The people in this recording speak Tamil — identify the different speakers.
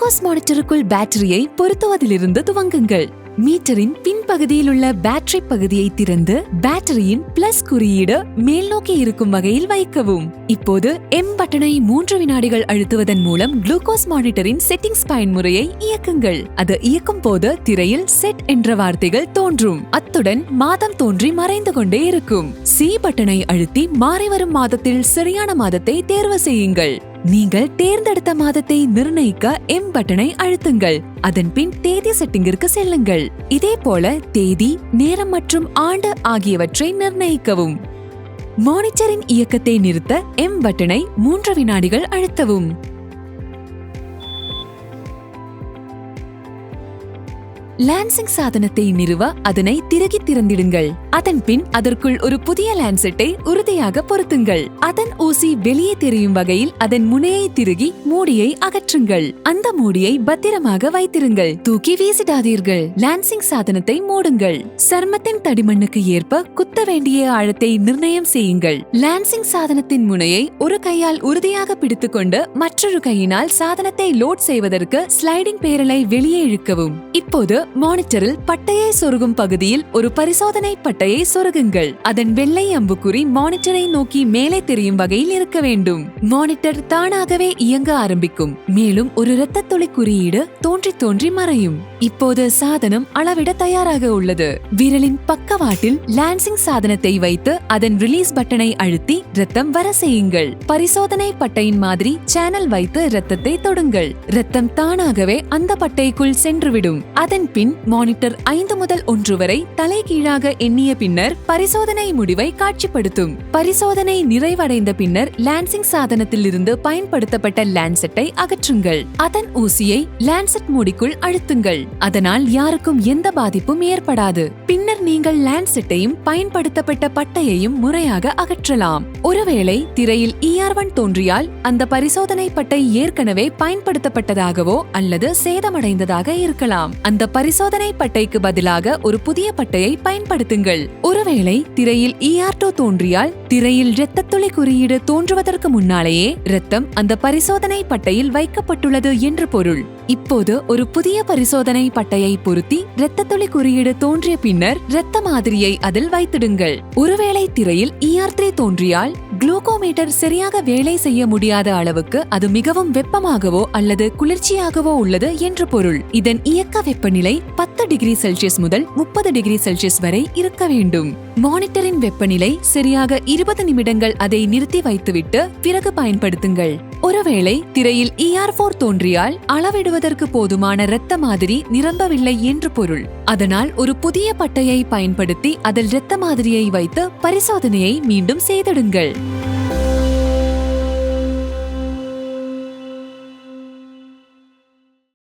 Speaker 1: குளுக்கோஸ் மானிட்டருக்குள் பேட்டரியை பொருத்துவதிலிருந்து துவங்குங்கள். மீட்டரின் பின்பகுதியில் உள்ள பேட்டரி பகுதியை திறந்து பேட்டரியின் பிளஸ் குறியீடு மேல் நோக்கி இருக்கும் வகையில் வைக்கவும். இப்போது M பட்டனை 3 வினாடிகள் அழுத்துவதன் மூலம் குளுக்கோஸ் மானிட்டரின் செட்டிங்ஸ் பயன்முறையை இயக்குங்கள். அது இயக்கும் போது திரையில் செட் என்ற வார்த்தைகள் தோன்றும். அத்துடன் மாதம் தோன்றி மறைந்து கொண்டே இருக்கும். C பட்டனை அழுத்தி மாறி வரும் மாதத்தில் சரியான மாதத்தை தேர்வு செய்யுங்கள். நீங்கள் தேர்ந்தெடுத்த மாதத்தை நிர்ணயிக்க M பட்டனை அழுத்துங்கள். அதன் பின் தேதி செட்டிங்கிற்கு செல்லுங்கள். இதே போல தேதி, நேரம் மற்றும் ஆண்டு ஆகியவற்றை நிர்ணயிக்கவும். மானிட்டரின் இயக்கத்தை நிறுத்த M பட்டனை 3 வினாடிகள் அழுத்தவும். லான்சிங் சாதனத்தை நிறுவ அதனை திருகி திறந்திடுங்கள். அதன் பின் அதற்குள் ஒரு புதிய லான்செட்டை உறுதியாக பொருத்துங்கள். அதன் ஊசி வெளியே தெரியும் வகையில் அதன் முனையை திருகி மூடியை அகற்றுங்கள். அந்த மூடியை பத்திரமாக வைத்திருங்கள். தூக்கி வீசிடாதீர்கள். லான்சிங் சாதனத்தை மூடுங்கள். சர்மத்தின் தடிமண்ணுக்கு ஏற்ப குத்த வேண்டிய ஆழத்தை நிர்ணயம் செய்யுங்கள். லான்சிங் சாதனத்தின் முனையை ஒரு கையால் உறுதியாக பிடித்துக்கொண்டு மற்றொரு கையினால் சாதனத்தை லோட் செய்வதற்கு ஸ்லைடிங் பேரலை வெளியே இழுக்கவும். இப்போது மானிட்டரில் பட்டையை சொருகும் பகுதியில் ஒரு பரிசோதனை பட்டையை சொருகுங்கள். அதன் வெள்ளை அம்புக்குறி மானிட்டரை நோக்கி மேலே தெரியும் வகையில் இருக்க வேண்டும். மானிட்டர் தானாகவே இயங்க ஆரம்பிக்கும். மேலும் ஒரு இரத்த துளி குறியீடு தோன்றி மறையும். இப்போது சாதனம் அளவிட தயாராக உள்ளது. விரலின் பக்கவாட்டில் லான்சிங் சாதனத்தை வைத்து அதன் ரிலீஸ் பட்டனை அழுத்தி ரத்தம் வர செய்யுங்கள். பரிசோதனை பட்டையின் மாதிரி சேனல் வைத்து ரத்தத்தை தொடுங்கள். ரத்தம் தானாகவே அந்த பட்டைக்குள் சென்றுவிடும். அதன் பின் மானிட்டர் 5 முதல் 1 வரை தலை கீழாக எண்ணிய பின்னர் பரிசோதனை முடிவை காட்சிப்படுத்தும். பரிசோதனை நிறைவடைந்த பின்னர் லான்சிங் சாதனத்தில் இருந்து பயன்படுத்தப்பட்ட லான்செட்டை அகற்றுங்கள். அதன் ஊசியை லான்செட் மூடிக்குள் அழுத்துங்கள். அதனால் யாருக்கும் எந்த பாதிப்பும் ஏற்படாது. பின்னர் நீங்கள் லான்செட்டையும் பயன்படுத்தப்பட்ட பட்டையையும் முறையாக அகற்றலாம். ஒருவேளை திரையில் ER1 தோன்றியால் அந்த பரிசோதனை பட்டை ஏற்கனவே பயன்படுத்தப்பட்டதாகவோ அல்லது சேதமடைந்ததாக இருக்கலாம். அந்த பரிசோதனை பட்டைக்கு பதிலாக ஒரு புதிய பட்டையை பயன்படுத்துங்கள். ஒருவேளை திரையில் ER2 தோன்றியால் திரையில் இரத்த துளி குறியீடு தோன்றுவதற்கு முன்னாலேயே இரத்தம் அந்த பரிசோதனை பட்டையில் வைக்கப்பட்டுள்ளது என்று பொருள். இப்போது ஒரு புதிய பரிசோதனை பட்டையை பொருத்தி இரத்த துளி குறியீடு தோன்றிய பின்னர் இரத்த மாதிரியை அதில் வைத்திடுங்கள். ஒருவேளை திரையில் ER3 தோன்றியால் குளுக்கோமீட்டர் சரியாக வேலை செய்ய முடியாத அளவுக்கு அது மிகவும் வெப்பமாகவோ அல்லது குளிர்ச்சியாகவோ உள்ளது என்று பொருள். இதன் இயக்க வெப்பநிலை 10 டிகிரி செல்சியஸ் முதல் 30 டிகிரி செல்சியஸ் வரை இருக்க வேண்டும். மானிட்டரின் வெப்பநிலை சரியாக 20 நிமிடங்கள் அதை நிறுத்தி வைத்துவிட்டு பிறகு பயன்படுத்துங்கள். ஒருவேளை திரையில் ER4 தோன்றியால் அளவிடுவதற்கு போதுமான இரத்த மாதிரி நிரம்பவில்லை என்று பொருள். அதனால் ஒரு புதிய பட்டையை பயன்படுத்தி அதில் இரத்த மாதிரியை வைத்து பரிசோதனையை மீண்டும் செய்திடுங்கள்.